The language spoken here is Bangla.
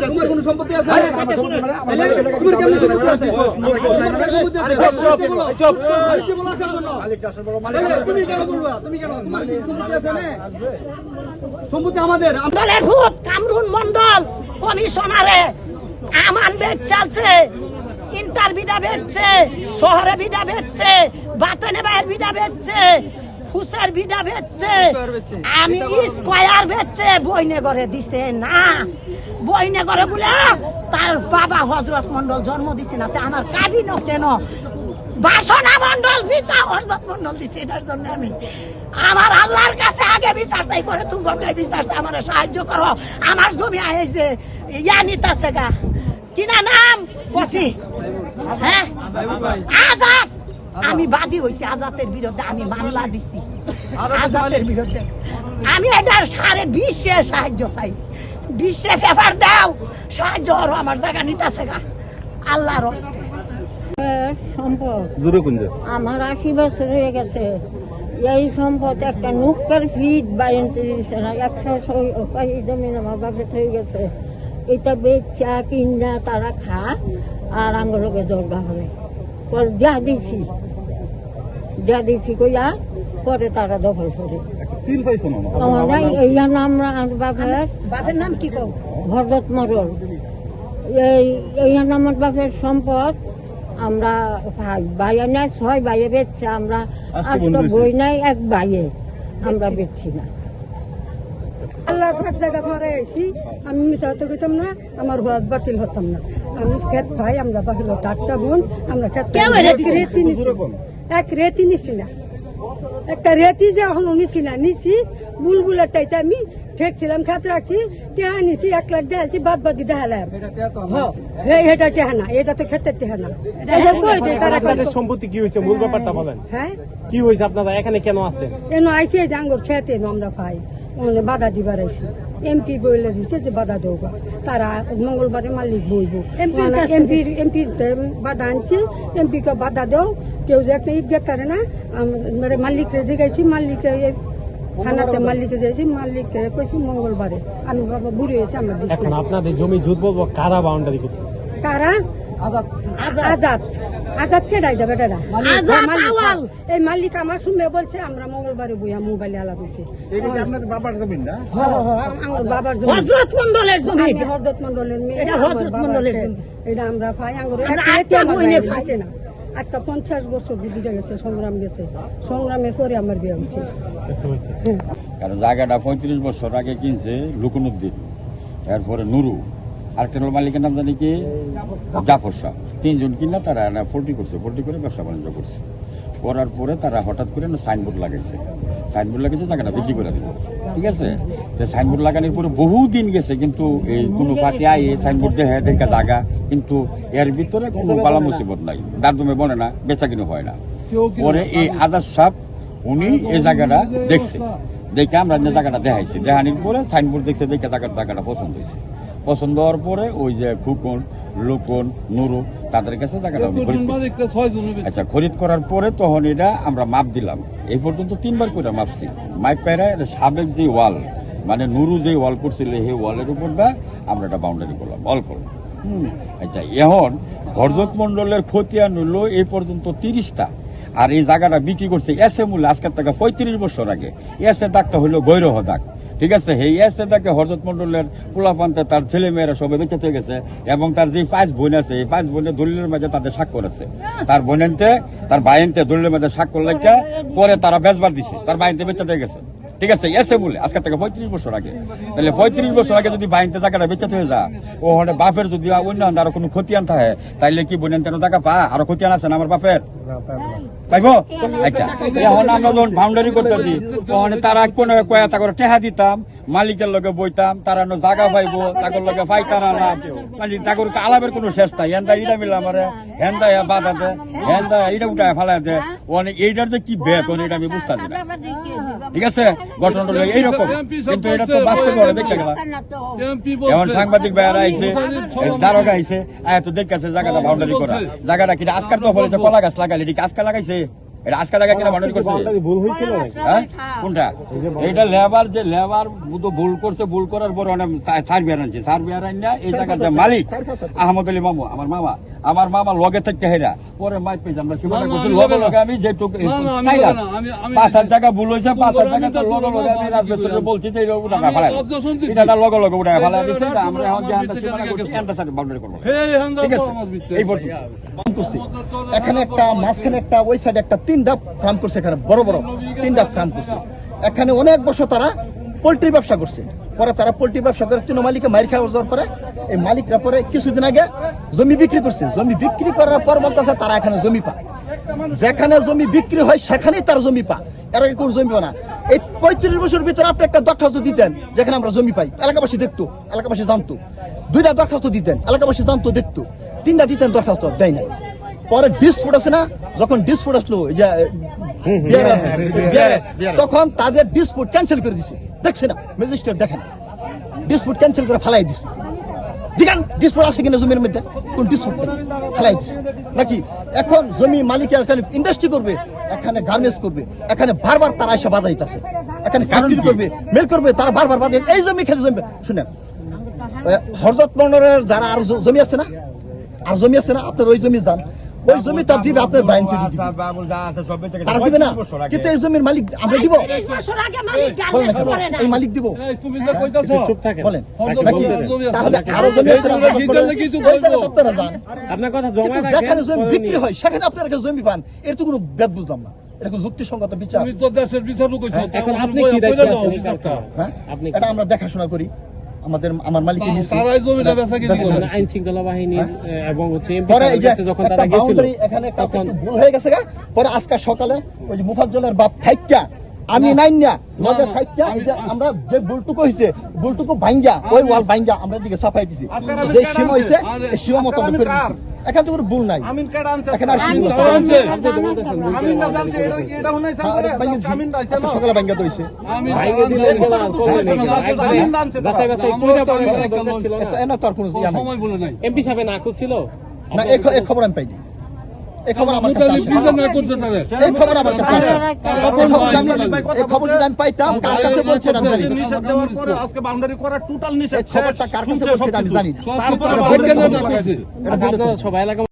তোমার কোনো সম্পত্তি আছে? তোমার কেমন সম্পত্তি আছে? চুপ কি বলো আসার জন্য? তুমি কেন বলবা? তুমি কেন? সম্পত্তি আছে না? সম্পত্তি আমাদের। দলের ভূত কামরুন মন্ডল কমিশনারে আমান বেচ চলছে, ইন্টার বিডা বেচছে, শহরে বিডা বেচছে, বাতনে বাইরের বিডা বেচছে, ফুসের বিডা বেচছে, আমি স্কয়ার বেচছে, বইনগরে দিছে না। বইনগরে বলে তার বাবা হযরত মন্ডল জন্ম দিছে না, তা আমার কাবিন কেন? বাসনা মন্ডল পিতা হযরত মন্ডল দিছে। এটার জন্য আমি আমার আল্লাহর কাছে আগে বিচার চাই, করে তুমি গোটাই বিচার চাই, আমার সাহায্য করো। আমার জমি আইছে ইয়া নিতাছে গা, কিনা নাম কসি, হ্যাঁ আজাদ। আমি বাদী হইছি আজাদের বিরুদ্ধে, আমি মামলা দিছি আজাদের বিরুদ্ধে। আমি এটার সারে বিশ্বে সাহায্য চাই, বিশ্বে পেপার দাও, সাহায্য করো, আমার জায়গা নিতাছে গা আল্লাহর হস্তে। সম্পদ আমার 80 বছর হয়ে গেছে। এই সম্পদ একটা নুক্কার ফিট বাড়িতে দিচ্ছে না, 100 জমিন আমার বাপে হয়ে গেছে। এটা বেচা কিনা তারা খা আর আঙ্গুলকে জর্গা হবে। পরে যা দিছি কইয়া পরে তারা দখল করে। ইয়ার নাম বাপের নাম কি কও? হযরত মরল। ইয়ার নাম বাপের সম্পদ আমরা ভাইয়া নাই, 6 ভাইয়ে বেচছে, আমরা 8টা বই নাই, 1 ভাইয়ে আমরা বেচছি না। আল্লাহ এক জায়গা পরে আইছি, আমি মিশাতে কইতাম না, আমার হজ বাতিল হতাম না। আমি খেত ভাই, আমরা বাহির 8টা বোন, আমরা খেত এক রেতি নিছি না, একটা রেতি যে এখন নিছি না, নিছি বুলবুলের টাইতে আমি ঠেকছিলাম, খেত রাখছি, টেহা নিছি 1 লাখ দেখাচ্ছি, বাদ বাদি দেখালাম। এটা টেহা না, এটা তো খেতের টেহা না। সম্পত্তি কি হয়েছে, মূল ব্যাপারটা বলেন। হ্যাঁ কি হয়েছে, আপনারা এখানে কেন আছেন? এনো আইসি জাঙ্গর খেতে আমরা পাই, বাধা দিবার আইসি। এমপি বলে দিচ্ছে যে বাধা দেবো, তারা মঙ্গলবারে মালিক বইব। এমপি বাধা আনছি, এমপি কে বাধা দেও, কেউ যে একটা ঈদ গেতারে না, মালিকরে জিগাইছি, মালিক থানাতে মালিকে যাইছি, মালিককে কইছি মঙ্গলবারে। আমি বাবা বুড়ি হয়েছে, আমার এখন আপনাদের জমি জুত বলবো কারা বাউন্ডারি করতেছে? কারা? আজাদ কে ডাইটা বেটারা এই মালিক আমার শুনে বলছে আমরা মঙ্গলবারে বইয়া মোবাইলে আলাপ হয়েছে। আপনাদের বাবার জমি না? আমার বাবার জমি, হযরত মন্ডলের জমি, হযরত মন্ডলের মেয়ে, এটা হযরত মন্ডলের জমি। এটা আমরা পাই আঙ্গুরে না। আজকে 50 বছর বিধি গেছে, সংগ্রাম গেছে, সংগ্রামের পরে আমার বিয়ে হয়েছে। কারণ জায়গাটা 35 বছর আগে কিনছে লুকুনুদ্দিন, এরপরে নুরু, আরেকটা মালিকের নাম জানি কি জাফর শাহ। 3 জন কিনা তারা ফোর্টি করছে, ফোর্টি করে ব্যবসা বাণিজ্য করছে। করার পরে তারা হঠাৎ করে সাইনবোর্ড লাগাইছে, জায়গাটা বিক্রি করে দিল। ঠিক আছে, সাইনবোর্ড লাগানোর পরে বহুদিন গেছে, কিন্তু এই কোনো পার্টি আই সাইনবোর্ড দেখা জায়গা, কিন্তু এর ভিতরে কোনো বালা মুসিবত নাই, দারদমে বনে না, বেচা কিনে হয় না। পরে এই আদাস সাহ উনি এই জায়গাটা দেখছে, দেখে আমরা জায়গাটা দেখাইছি, দেখানোর পরে সাইনবোর্ড দেখছে, দেখে জায়গাটা পছন্দ হয়েছে। পছন্দ হওয়ার পরে ওই যে খুকন, লোকন, নুরু তাদের কাছে জায়গাটা আচ্ছা খরিদ করার পরে তখন এটা আমরা মাপ দিলাম। এই পর্যন্ত 3 বার করে মাপছি, মাইক পায়রা সাবেক যে ওয়াল, মানে নুরু যে ওয়াল করছিল সেই ওয়ালের উপর দা আমরা একটা বাউন্ডারি করলাম, অল করলাম। আচ্ছা, এখন হযরত মন্ডলের খতিয়ান হলো এই পর্যন্ত 30টা, আর এই জায়গাটা বিক্রি করছে এসে মূল্য আজকের থেকে 35 বছর আগে। এসে দাগটা হলো গৈরহ দাগ। ঠিক আছে, এই এসে দাগে হযরত মন্ডলের পোলাপান্তে তার ছেলে মেয়েরা সবাই বেঁচে থেকে গেছে, এবং তার যে 5 বোন আছে, এই 5 বোনের দলিলের মাঝে তাদের স্বাক্ষর আছে। তার বোনেনতে তার ভাইনতে দলিলের মাঝে স্বাক্ষর লাগছে, পরে তারা বেচবার দিছে, তার ভাইনতে বেঁচে থেকে গেছে। ঠিক আছে, এসে বলে আজকে থেকে 35 বছর আগে। তাহলে 35 বছর আগে যদি বাইনতে জায়গাটা বেঁচে হয়ে যা, ও হলে বাপের যদি অন্য আরো কোনো ক্ষতিয়ান থাকে, তাইলে কি বোনেন তেন টাকা পা? আরো ক্ষতিয়ান আছে না আমার বাপের? পাইব? আচ্ছা, এখন আমরা যখন বাউন্ডারি করতেছি, তখন তারা কোনো কয়া তা করে টেহা দিতাম, মালিকের লগে বইতাম, তারা জায়গা পাইবো, তাদের লগে পাইতারা না, মানে তাদের আলাপের কোনো শেষ নাই। হেন্দা ইটা মিলে আমার হেন্দা বাধা দে, হেন্দা ইটা উঠায় ফেলা দে, অনেক এইটার যে কি বেতন এটা আমি বুঝতেছি না। ঠিক আছে, ঘটনাটা এইরকম, কিন্তু এটা তো বাস্তবে হলে দেখে গেলাম। এখন সাংবাদিক ভাইয়ারা আইছে, দারোগা আইছে, তো দেখেছে জায়গাটা বাউন্ডারি করা, জায়গাটা কিনা আজকার তো ফলে কলা গাছ লাগাইলে, এটা আজকাল লাগাইছে এটা আজকে টাকা কিনা বাউন্ডারি করছে বাউন্ডারি ভুল হয়েছিল নাকি? হ্যাঁ কোনটা এইটা লেবার যে লেবার তো ভুল করছে, ভুল করার পর অনেক সার্ভিয়ার আনছে, সার্ভিয়ার আন না এই জায়গার যে মালিক আহমদ আলী মামু আমার মামা লগে থেকে হেরা পরে মাইক পেয়েছে আমরা সীমানা করছি লগে লগে আমি যেটুকু 5,000 টাকা ভুল হয়েছে 5,000 টাকা তো লগে লগে আমি রাজবেশ্বরে বলছি যে টাকা ফেলাই এটা লগে লগে উঠে ফেলাই দিচ্ছে আমরা এখন যে আমরা সীমানা করছি এন্টার সাথে বাউন্ডারি করবো, ঠিক আছে এই পর্যন্ত করছে। এখানে একটা মাঝখানে একটা ওই সাইডে একটা 3টা ফার্ম করছে, এখানে বড় বড় 3টা ফার্ম করছে। এখানে অনেক বছর তারা পোল্ট্রি ব্যবসা করছে, পরে তারা পোল্ট্রি ব্যবসা করে 3 মালিককে মাইর খাওয়া যাওয়ার পরে এই মালিকরা পরে কিছুদিন আগে জমি বিক্রি করছে। জমি বিক্রি করার পর বলতেছে তারা এখানে জমি পায়, যেখানে জমি বিক্রি হয় সেখানেই তার জমি পায়, এর আগে কোন জমি পায় না। এই 35 বছরের ভিতরে আপনি একটা দরখাস্ত দিতেন যেখানে আমরা জমি পাই, এলাকাবাসী দেখতো, এলাকাবাসী জানতো। 2টা দরখাস্ত দিতেন, এলাকাবাসী জানতো, দেখতো। 3টা দিতেন, দরখাস্ত দেয় নাই। পরে ডিসপুট আছে না, যখন ডিসপুট আসলো তখন তাদের ডিসপুট ক্যান্সেল করে দিছে, দেখছে না ম্যাজিস্ট্রেট দেখেন, ডিসপুট ক্যান্সেল করে ফেলাই দিছে। দেখেন ডিসপুট আছে কিনা জমির মধ্যে, কোন ডিসপুট ফেলাই দিছে নাকি। এখন জমি মালিকের এখানে ইন্ডাস্ট্রি করবে, এখানে গার্মেন্টস করবে, এখানে বারবার তারা এসে বাধা দিতেছে, এখানে ফ্যাক্টরি করবে, মেল করবে, তারা বারবার বাধা। এই জমি খেলে জমি শুনেন, হযরত মনোরের যারা আর জমি আছে না, আর জমি আছে না, আপনার ওই জমি যান, ওই জমি তার দিবে, আপনার বাইন দিবে, তারা দিবে না। কিন্তু এই জমির মালিক আমরা দিব, 30 বছর আগে মালিক গার্মেন্টস করে না। এই মালিক দিব, চুপ থাকেন। বলেন নাকি? তাহলে আরো জমি আছে না, ওই জায়গায় আপনারা যান। আপনার কথা জমা কিন্তু রাখেন, যেখানে জমি পরে বিক্রি নিয়ে- হয় সেখানে আপনারা জমি পান, এর তো কোনো বেদ বুঝলাম না। এটা কোনো যুক্তিসঙ্গত বিচার। এখন আপনি কি দায়িত্বে আছেন এই কারখানার? হ্যাঁ, আপনি এটা আমরা দেখাশোনা করি, আমার মালিকের নিচে মানে আইন শৃঙ্খলা বাহিনীর এবং হচ্ছে এমপি পরে এই যে যখন একটা তারা গেছিল boundary এখানে একটা তখন ভুল হয়ে গেছে গা। পরে আজকে সকালে ওই যে মুফাজ্জলের বাপ থাইক্কা আমি নাই না লগে থাইক্কা, এই যে আমরা যে বুলটুকু হইছে বুলটুকু ভাঙ্গা, ওই ওয়াল ভাঙ্গা আমরা দিকে সাফাই দিছি, যে সীমা হইছে এই সীমা মতো আমরা করে দিছি। এখানে তো কোনো ভুল নাই, এখানে আর কি ভুল আছে? আপনি তো বলতেছেন আজকে সকালে ভাঙ্গা তো হইছে। ভাইঙ্গে দিলে এগুলো আর চলে নাকি? একবারে যাচাই বাছাই কইরা পরে করা দরকার ছিল না। এটা তো আর কোনো ইয়া নাই। এমপি সাহেব না খুঁজছিল না, এই খবর আমি পাইনি, এই খবর আমার কাছে আসে। এই খবর আমার কাছে আসে। এই খবর যদি আমি পাইতাম, কার কাছে বলছেন আমি জানি না। এই খবরটা কার কাছে বলছেন আমি জানি না। আপনারা সবাই এলাকা